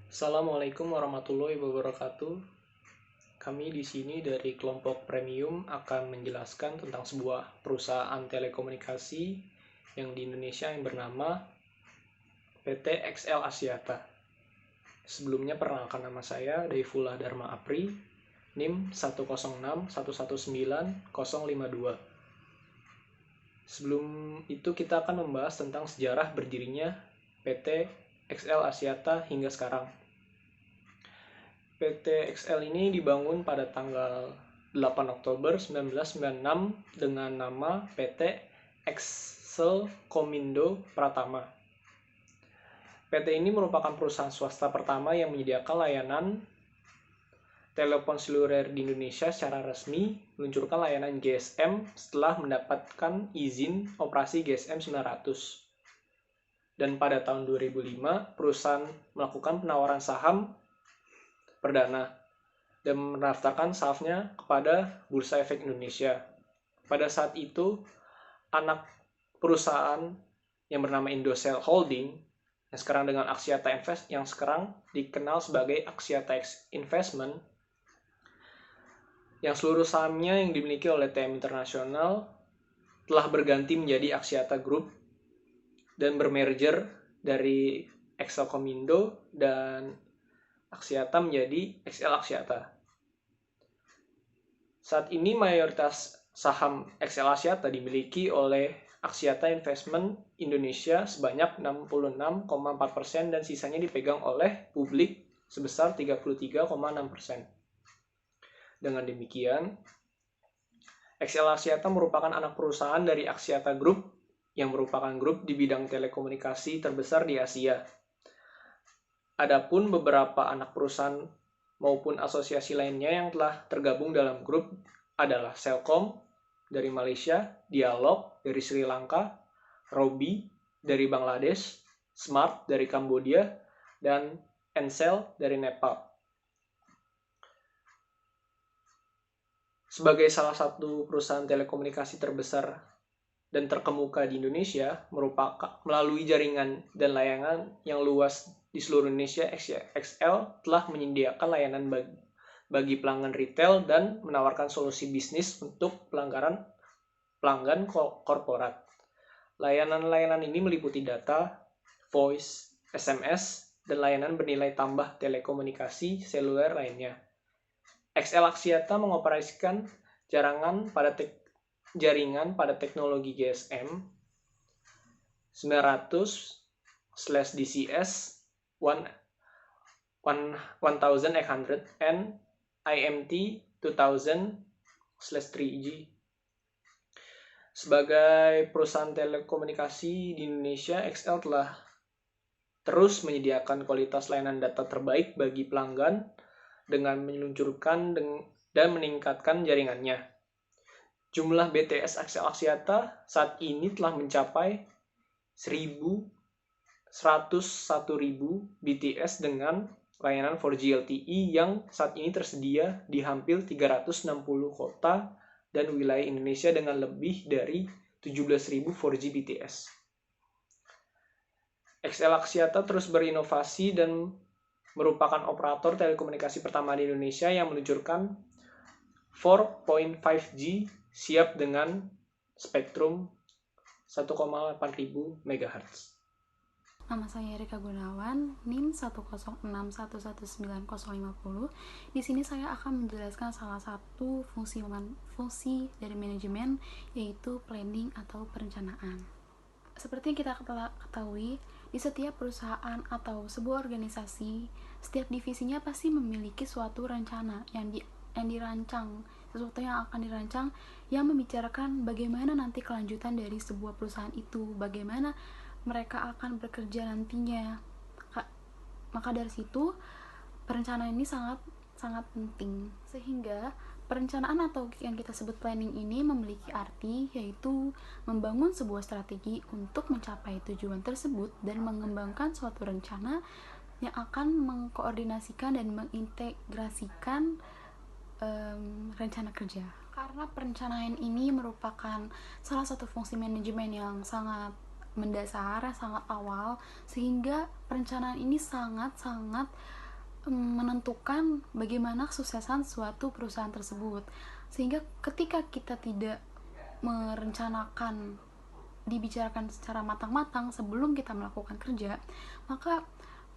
Assalamualaikum warahmatullahi wabarakatuh. Kami di sini dari kelompok Premium akan menjelaskan tentang sebuah perusahaan telekomunikasi yang di Indonesia yang bernama PT XL Axiata. Sebelumnya perkenalkan nama saya Daifullah Dharma Apri, NIM 106119052. Sebelum itu kita akan membahas tentang sejarah berdirinya PT XL Axiata hingga sekarang. PT XL ini dibangun pada tanggal 8 Oktober 1996 dengan nama PT XL Komindo Pratama. PT ini merupakan perusahaan swasta pertama yang menyediakan layanan telepon seluler di Indonesia secara resmi, meluncurkan layanan GSM setelah mendapatkan izin operasi GSM 900. Dan pada tahun 2005, perusahaan melakukan penawaran saham perdana dan mendaftarkan sahamnya kepada Bursa Efek Indonesia. Pada saat itu, anak perusahaan yang bernama Indosel Holding, yang sekarang dengan Axiata Invest, yang sekarang dikenal sebagai Axiata Investment, yang seluruh sahamnya yang dimiliki oleh TM International, telah berganti menjadi Axiata Group dan bermerger dari XL Komindo dan Axiata menjadi XL Axiata. Saat ini mayoritas saham XL Axiata dimiliki oleh Axiata Investment Indonesia sebanyak 66,4% dan sisanya dipegang oleh publik sebesar 33,6%. Dengan demikian, XL Axiata merupakan anak perusahaan dari Axiata Group yang merupakan grup di bidang telekomunikasi terbesar di Asia. Adapun beberapa anak perusahaan maupun asosiasi lainnya yang telah tergabung dalam grup adalah Celcom dari Malaysia, Dialog dari Sri Lanka, Robi dari Bangladesh, Smart dari Kambodia, dan Ncell dari Nepal. Sebagai salah satu perusahaan telekomunikasi terbesar dan terkemuka di Indonesia, melalui jaringan dan layanan yang luas di seluruh Indonesia, XL telah menyediakan layanan bagi pelanggan retail dan menawarkan solusi bisnis untuk pelanggan korporat. Layanan-layanan ini meliputi data, voice, SMS, dan layanan bernilai tambah telekomunikasi seluler lainnya. XL Axiata mengoperasikan jaringan pada teknologi GSM 900/DCS 1800 and IMT 2000/3G. Sebagai perusahaan telekomunikasi di Indonesia, XL telah terus menyediakan kualitas layanan data terbaik bagi pelanggan dengan meluncurkan dan meningkatkan jaringannya. Jumlah BTS XL Axiata saat ini telah mencapai 101.000 BTS dengan layanan 4G LTE yang saat ini tersedia di hampir 360 kota dan wilayah Indonesia dengan lebih dari 17.000 4G BTS. XL Axiata terus berinovasi dan merupakan operator telekomunikasi pertama di Indonesia yang meluncurkan 4.5G siap dengan spektrum 1,8.000 MHz. Nama saya Erika Gunawan, NIM 106119050. Di sini saya akan menjelaskan salah satu fungsi dari manajemen, yaitu planning atau perencanaan. Seperti yang kita ketahui, di setiap perusahaan atau sebuah organisasi, setiap divisinya pasti memiliki suatu rencana yang dirancang, sesuatu yang akan dirancang yang membicarakan bagaimana nanti kelanjutan dari sebuah perusahaan itu, bagaimana mereka akan bekerja nantinya. Maka dari situ perencanaan ini sangat penting, sehingga perencanaan atau yang kita sebut planning ini memiliki arti, yaitu membangun sebuah strategi untuk mencapai tujuan tersebut dan mengembangkan suatu rencana yang akan mengkoordinasikan dan mengintegrasikan rencana kerja. Karena perencanaan ini merupakan salah satu fungsi manajemen yang sangat mendasar, sangat awal, sehingga perencanaan ini sangat-sangat menentukan bagaimana kesuksesan suatu perusahaan tersebut. Sehingga ketika kita tidak merencanakan, dibicarakan secara matang-matang sebelum kita melakukan kerja, maka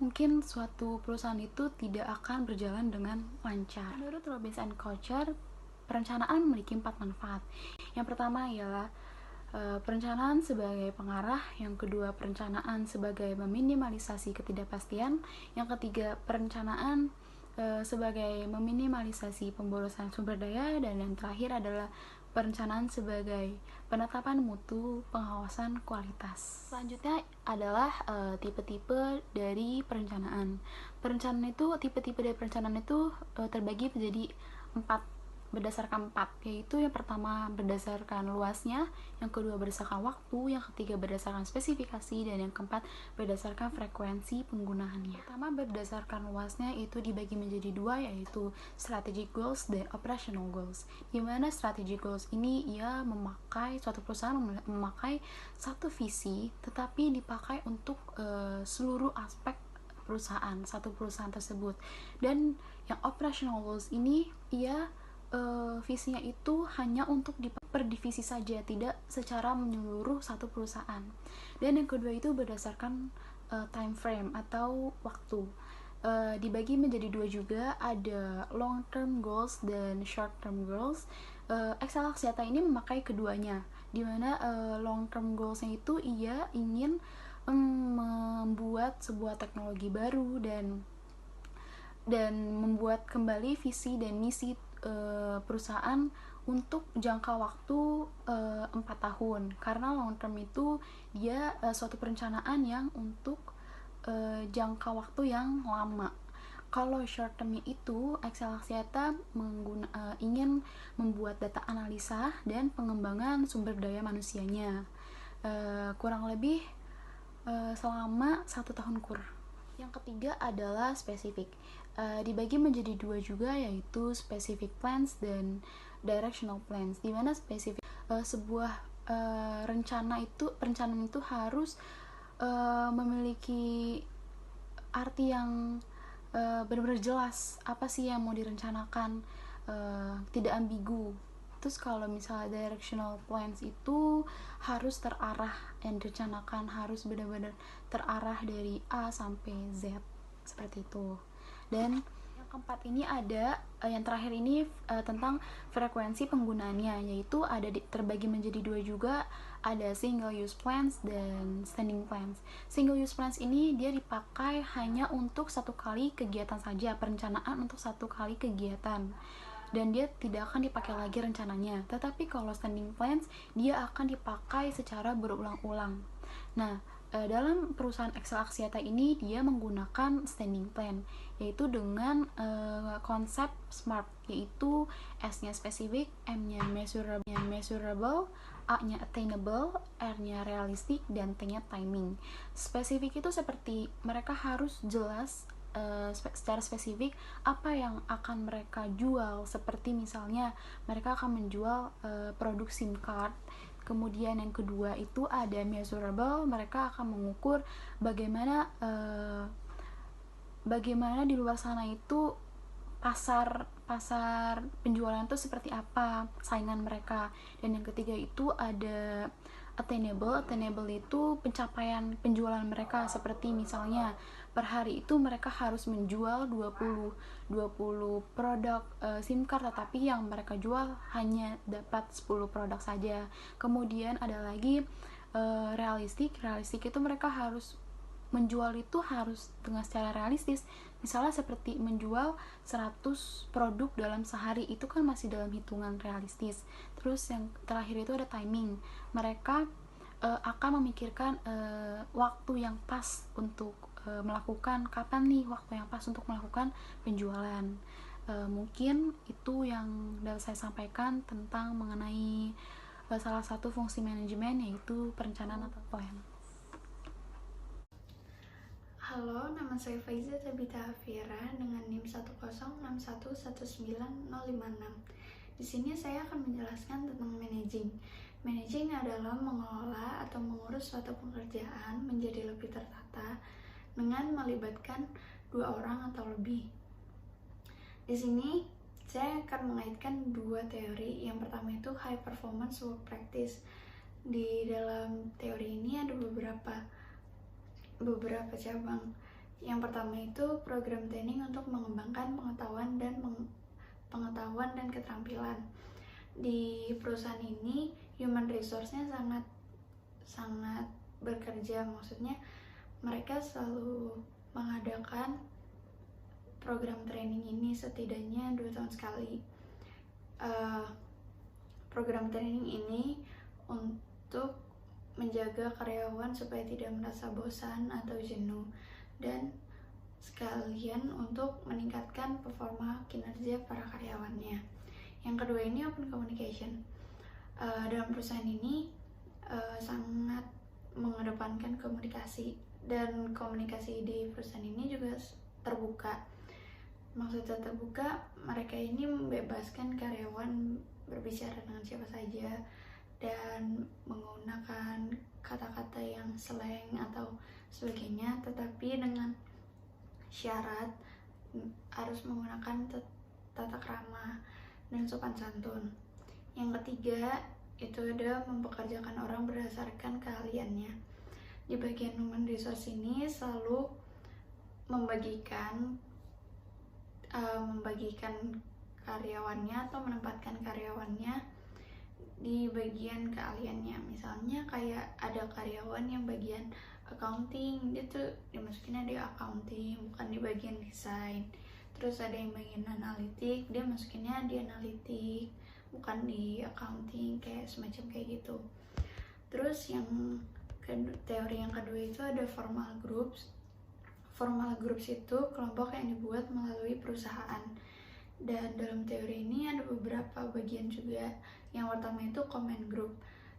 mungkin suatu perusahaan itu tidak akan berjalan dengan lancar. Menurut Robbins and Kocher, perencanaan memiliki 4 manfaat. Yang pertama ialah perencanaan sebagai pengarah, yang kedua perencanaan sebagai meminimalisasi ketidakpastian, yang ketiga perencanaan sebagai meminimalisasi pemborosan sumber daya, dan yang terakhir adalah perencanaan sebagai penetapan mutu, pengawasan kualitas. Selanjutnya adalah tipe-tipe dari perencanaan. Tipe-tipe dari perencanaan itu terbagi menjadi 4, berdasarkan 4, yaitu yang pertama berdasarkan luasnya, yang kedua berdasarkan waktu, yang ketiga berdasarkan spesifikasi, dan yang keempat berdasarkan frekuensi penggunaannya. Pertama, berdasarkan luasnya itu dibagi menjadi 2, yaitu strategic goals dan operational goals. Dimana strategic goals ini suatu perusahaan memakai satu visi, tetapi dipakai untuk seluruh aspek satu perusahaan tersebut. Dan yang operational goals ini visinya itu hanya untuk per divisi saja, tidak secara menyeluruh satu perusahaan. Dan yang kedua itu berdasarkan time frame atau waktu. Dibagi menjadi 2 juga, ada long term goals dan short term goals. Excel Axiata ini memakai keduanya, dimana long term goalsnya itu ia ingin membuat sebuah teknologi baru dan membuat kembali visi dan misi perusahaan untuk jangka waktu 4 tahun, karena long term itu dia suatu perencanaan yang untuk jangka waktu yang lama. Kalau short term itu Excel Axiata ingin membuat data analisa dan pengembangan sumber daya manusianya kurang lebih selama 1 tahun kurang. Yang ketiga adalah spesifik. Dibagi menjadi 2 juga, yaitu specific plans dan directional plans. Dimana spesifik sebuah perencanaan itu harus memiliki arti yang benar-benar jelas apa sih yang mau direncanakan, tidak ambigu. Terus kalau misalnya directional plans itu harus terarah, yang direncanakan harus benar-benar terarah dari A sampai Z, seperti itu. Dan yang keempat ini ada yang terakhir ini tentang frekuensi penggunaannya, yaitu terbagi menjadi 2 juga, ada single use plans dan standing plans. Single use plans ini dia dipakai hanya untuk 1 kali kegiatan saja, perencanaan untuk 1 kali kegiatan, dan dia tidak akan dipakai lagi rencananya. Tetapi kalau standing plans dia akan dipakai secara berulang-ulang. Nah, dalam perusahaan Excel Axiata ini dia menggunakan standing plan, yaitu dengan konsep SMART, yaitu S-nya specific, M-nya measurable, A-nya attainable, R-nya realistic, dan T-nya timing. Spesifik itu seperti mereka harus jelas secara spesifik apa yang akan mereka jual, seperti misalnya mereka akan menjual produk SIM card. Kemudian yang kedua itu ada measurable, mereka akan mengukur bagaimana di luar sana itu pasar penjualan itu seperti apa, saingan mereka. Dan yang ketiga itu ada attainable itu pencapaian penjualan mereka, seperti misalnya per hari itu mereka harus menjual 20 produk SIM card, tetapi yang mereka jual hanya dapat 10 produk saja. Kemudian ada lagi realistik itu mereka harus menjual itu harus dengan secara realistis, misalnya seperti menjual 100 produk dalam sehari, itu kan masih dalam hitungan realistis. Terus yang terakhir itu ada timing, mereka akan memikirkan waktu yang pas untuk melakukan, kapan nih waktu yang pas untuk melakukan penjualan. Mungkin itu yang dapat saya sampaikan tentang mengenai salah satu fungsi manajemen, yaitu perencanaan atau plan. Halo, nama saya Faiza Tabita Hafira dengan NIM 10611919056. Di sini saya akan menjelaskan tentang managing. Managing adalah mengelola atau mengurus suatu pekerjaan menjadi lebih tertata dengan melibatkan 2 orang atau lebih. Di sini saya akan mengaitkan 2 teori. Yang pertama itu high performance work practice. Di dalam teori ini ada beberapa cabang. Yang pertama itu program training untuk mengembangkan pengetahuan dan keterampilan. Di perusahaan ini human resource-nya sangat bekerja, maksudnya mereka selalu mengadakan program training ini setidaknya 2 tahun sekali. Program training ini untuk menjaga karyawan supaya tidak merasa bosan atau jenuh, dan sekalian untuk meningkatkan performa kinerja para karyawannya. Yang kedua ini open communication. Dalam perusahaan ini sangat mengedepankan komunikasi, dan komunikasi di perusahaan ini juga terbuka. Maksudnya terbuka, mereka ini membebaskan karyawan berbicara dengan siapa saja dan menggunakan kata-kata yang slang atau sebagainya, tetapi dengan syarat harus menggunakan tata krama dan sopan santun. Yang ketiga itu ada mempekerjakan orang berdasarkan keahliannya. Di bagian human resource ini selalu membagikan karyawannya atau menempatkan karyawannya di bagian keahliannya. Misalnya kayak ada karyawan yang bagian accounting, dia tuh dimasukinnya di accounting, bukan di bagian desain. Terus ada yang bagian analitik, dia masukinnya di analitik, bukan di accounting, kayak semacam kayak gitu. Terus teori yang kedua itu ada formal groups. Formal groups itu kelompok yang dibuat melalui perusahaan, dan dalam teori ini ada beberapa bagian juga. Yang pertama itu command group.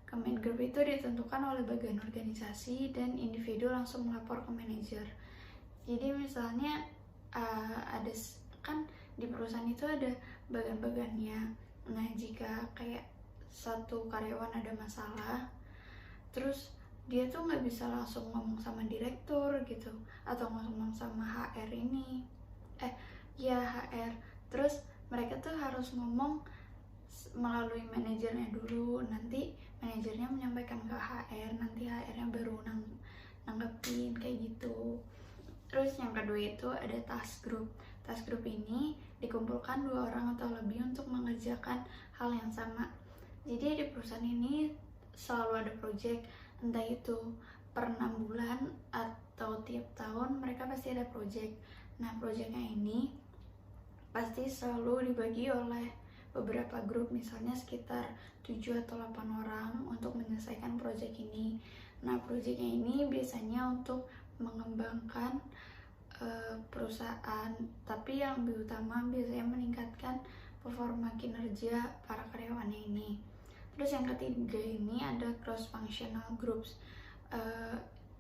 Command group itu ditentukan oleh bagian organisasi dan individu langsung melapor ke manajer. Jadi misalnya ada kan di perusahaan itu ada bagian-bagiannya. Nah, jika kayak satu karyawan ada masalah, terus dia tuh nggak bisa langsung ngomong sama direktur gitu, atau ngomong sama HR ini, HR. Terus mereka tuh harus ngomong melalui manajernya dulu, nanti manajernya menyampaikan ke HR, nanti HR-nya baru nanggepin kayak gitu. Terus yang kedua itu ada task group. Task group ini dikumpulkan 2 orang atau lebih untuk mengerjakan hal yang sama. Jadi di perusahaan ini selalu ada project, entah itu per 6 bulan atau tiap tahun mereka pasti ada project. Nah, projectnya ini pasti selalu dibagi oleh beberapa grup, misalnya sekitar 7 atau 8 orang untuk menyelesaikan project ini. Nah, projectnya ini biasanya untuk mengembangkan perusahaan, tapi yang lebih utama biasanya meningkatkan performa kinerja para karyawannya ini. Terus yang ketiga ini ada cross functional groups,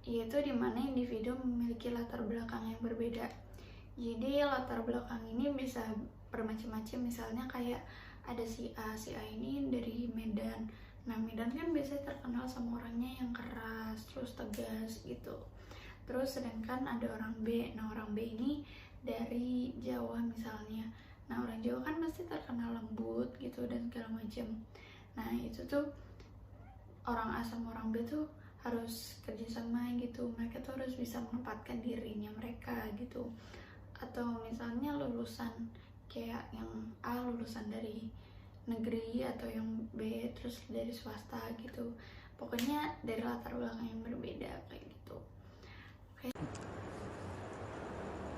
yaitu dimana individu memiliki latar belakang yang berbeda. Jadi latar belakang ini bisa bermacam-macam, misalnya kayak ada si A ini dari Medan. Nah, Medan kan biasanya terkenal sama orangnya yang keras, terus tegas gitu. Terus sedangkan ada orang B, nah orang B ini dari Jawa misalnya. Nah, orang Jawa kan pasti terkenal lembut gitu dan segala macam. Nah, itu tuh orang A sama orang B tuh harus kerjasama gitu. Mereka tuh harus bisa menempatkan dirinya mereka gitu. Atau misalnya lulusan kayak yang A lulusan dari negeri, atau yang B terus dari swasta gitu. Pokoknya dari latar belakang yang berbeda kayak gitu. Oke.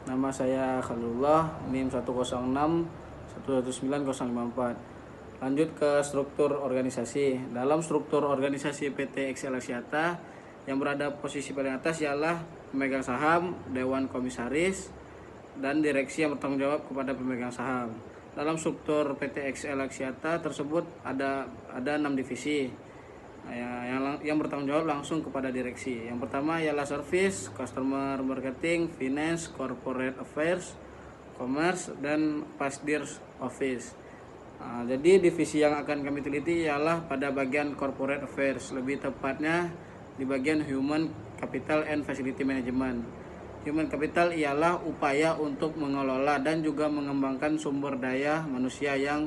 Nama saya Khalilullah, NIM 106-119054. Lanjut ke struktur organisasi. Dalam struktur organisasi PT XL Axiata, yang berada posisi paling atas ialah pemegang saham, dewan komisaris, dan direksi yang bertanggung jawab kepada pemegang saham. Dalam struktur PT XL Axiata tersebut ada 6 divisi yang bertanggung jawab langsung kepada direksi. Yang pertama ialah service, customer marketing, finance, corporate affairs, commerce, dan pasdir office. Jadi divisi yang akan kami teliti ialah pada bagian corporate affairs, lebih tepatnya di bagian human capital and facility management. Human capital ialah upaya untuk mengelola dan juga mengembangkan sumber daya manusia yang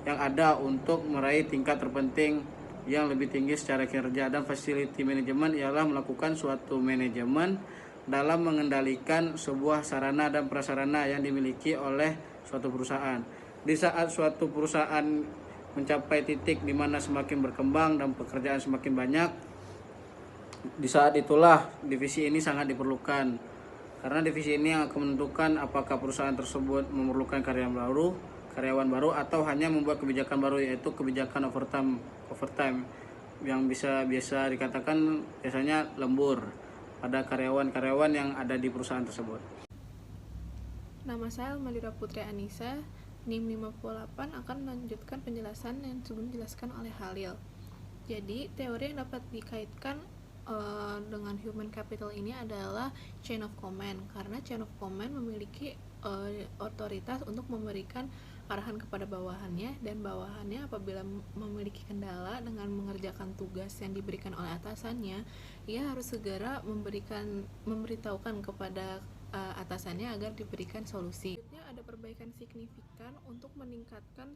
ada untuk meraih tingkat terpenting yang lebih tinggi secara kinerja, dan facility management ialah melakukan suatu manajemen dalam mengendalikan sebuah sarana dan prasarana yang dimiliki oleh suatu perusahaan. Di saat suatu perusahaan mencapai titik di mana semakin berkembang dan pekerjaan semakin banyak, di saat itulah divisi ini sangat diperlukan. Karena divisi ini yang akan menentukan apakah perusahaan tersebut memerlukan karyawan baru atau hanya membuat kebijakan baru, yaitu kebijakan overtime yang biasa dikatakan biasanya lembur pada karyawan-karyawan yang ada di perusahaan tersebut. Nama saya Malira Putri Anissa, NIM 58, akan melanjutkan penjelasan yang sebelum dijelaskan oleh Halil. Jadi, teori yang dapat dikaitkan dengan human capital ini adalah chain of command, karena chain of command memiliki otoritas untuk memberikan arahan kepada bawahannya, dan bawahannya apabila memiliki kendala dengan mengerjakan tugas yang diberikan oleh atasannya, ia harus segera memberitahukan kepada atasannya agar diberikan solusi. Selanjutnya ada perbaikan signifikan untuk meningkatkan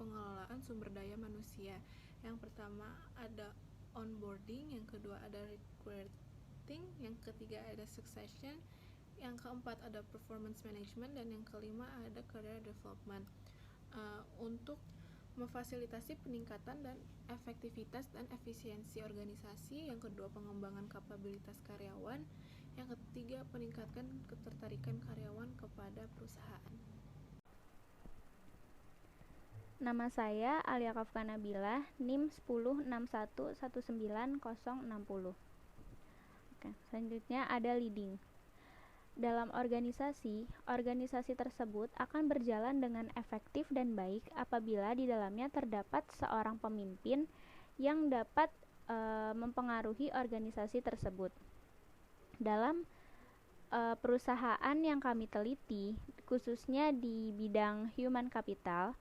pengelolaan sumber daya manusia. Yang pertama ada onboarding, yang kedua ada recruiting, yang ketiga ada succession, yang keempat ada performance management, dan yang kelima ada career development. Untuk memfasilitasi peningkatan dan efektivitas dan efisiensi organisasi, yang kedua pengembangan kapabilitas karyawan, yang ketiga peningkatan ketertarikan karyawan kepada perusahaan. Nama saya Alia Kafka Nabila, NIM 1061190060. Oke, selanjutnya ada leading. Dalam organisasi tersebut akan berjalan dengan efektif dan baik apabila di dalamnya terdapat seorang pemimpin yang dapat mempengaruhi organisasi tersebut. Dalam perusahaan yang kami teliti, khususnya di bidang human capital,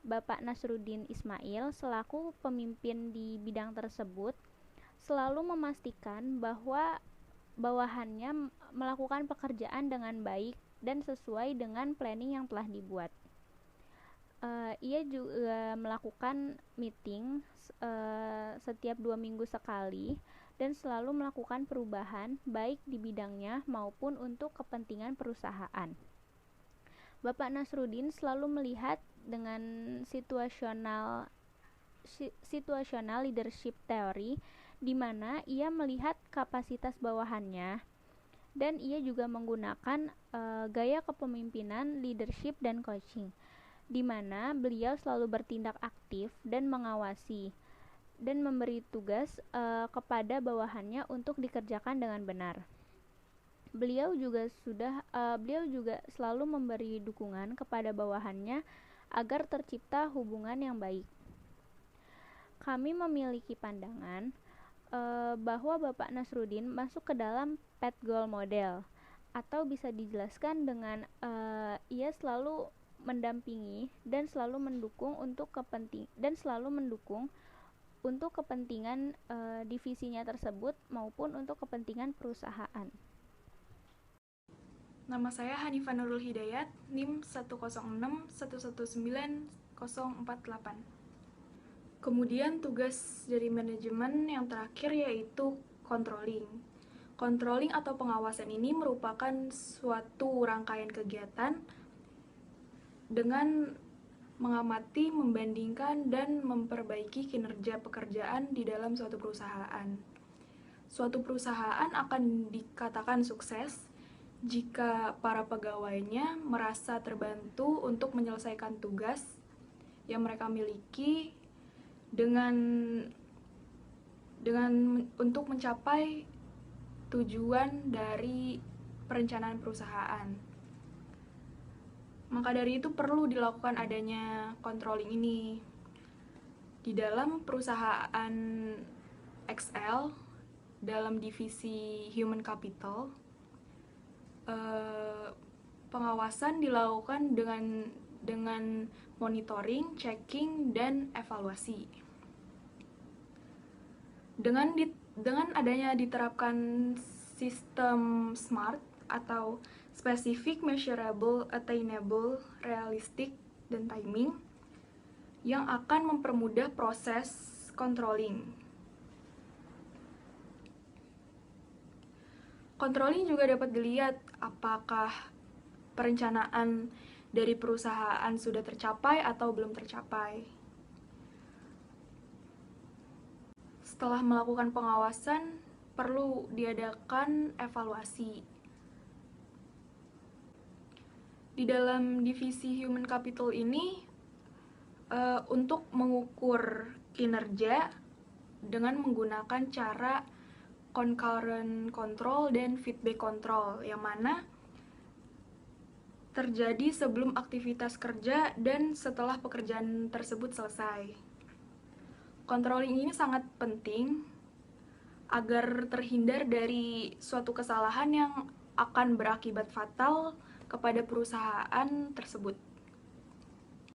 Bapak Nasruddin Ismail selaku pemimpin di bidang tersebut selalu memastikan bahwa bawahannya melakukan pekerjaan dengan baik dan sesuai dengan planning yang telah dibuat. Ia juga melakukan meeting setiap 2 minggu sekali dan selalu melakukan perubahan baik di bidangnya maupun untuk kepentingan perusahaan. Bapak Nasruddin selalu melihat dengan situational leadership theory, di mana ia melihat kapasitas bawahannya, dan ia juga menggunakan gaya kepemimpinan, leadership, dan coaching, di mana beliau selalu bertindak aktif dan mengawasi dan memberi tugas kepada bawahannya untuk dikerjakan dengan benar. Beliau juga selalu memberi dukungan kepada bawahannya agar tercipta hubungan yang baik. Kami memiliki pandangan bahwa Bapak Nasruddin masuk ke dalam PET Goal model, atau bisa dijelaskan dengan ia selalu mendampingi dan selalu mendukung untuk kepentingan divisinya tersebut maupun untuk kepentingan perusahaan. Nama saya Hanifah Nurul Hidayat, NIM 106119048. Kemudian tugas dari manajemen yang terakhir yaitu controlling. Controlling atau pengawasan ini merupakan suatu rangkaian kegiatan dengan mengamati, membandingkan, dan memperbaiki kinerja pekerjaan di dalam suatu perusahaan. Suatu perusahaan akan dikatakan sukses jika para pegawainya merasa terbantu untuk menyelesaikan tugas yang mereka miliki dengan untuk mencapai tujuan dari perencanaan perusahaan. Maka dari itu perlu dilakukan adanya controlling ini. Di dalam perusahaan XL, dalam divisi Human Capital, pengawasan dilakukan dengan monitoring, checking, dan evaluasi. Dengan adanya diterapkan sistem SMART atau Specific, Measurable, Attainable, Realistic, dan Timing yang akan mempermudah proses controlling. Controlling juga dapat dilihat apakah perencanaan dari perusahaan sudah tercapai atau belum tercapai. Setelah melakukan pengawasan, perlu diadakan evaluasi. Di dalam divisi Human Capital ini, untuk mengukur kinerja dengan menggunakan cara concurrent control dan feedback control, yang mana terjadi sebelum aktivitas kerja dan setelah pekerjaan tersebut selesai. Controlling ini sangat penting agar terhindar dari suatu kesalahan yang akan berakibat fatal kepada perusahaan tersebut.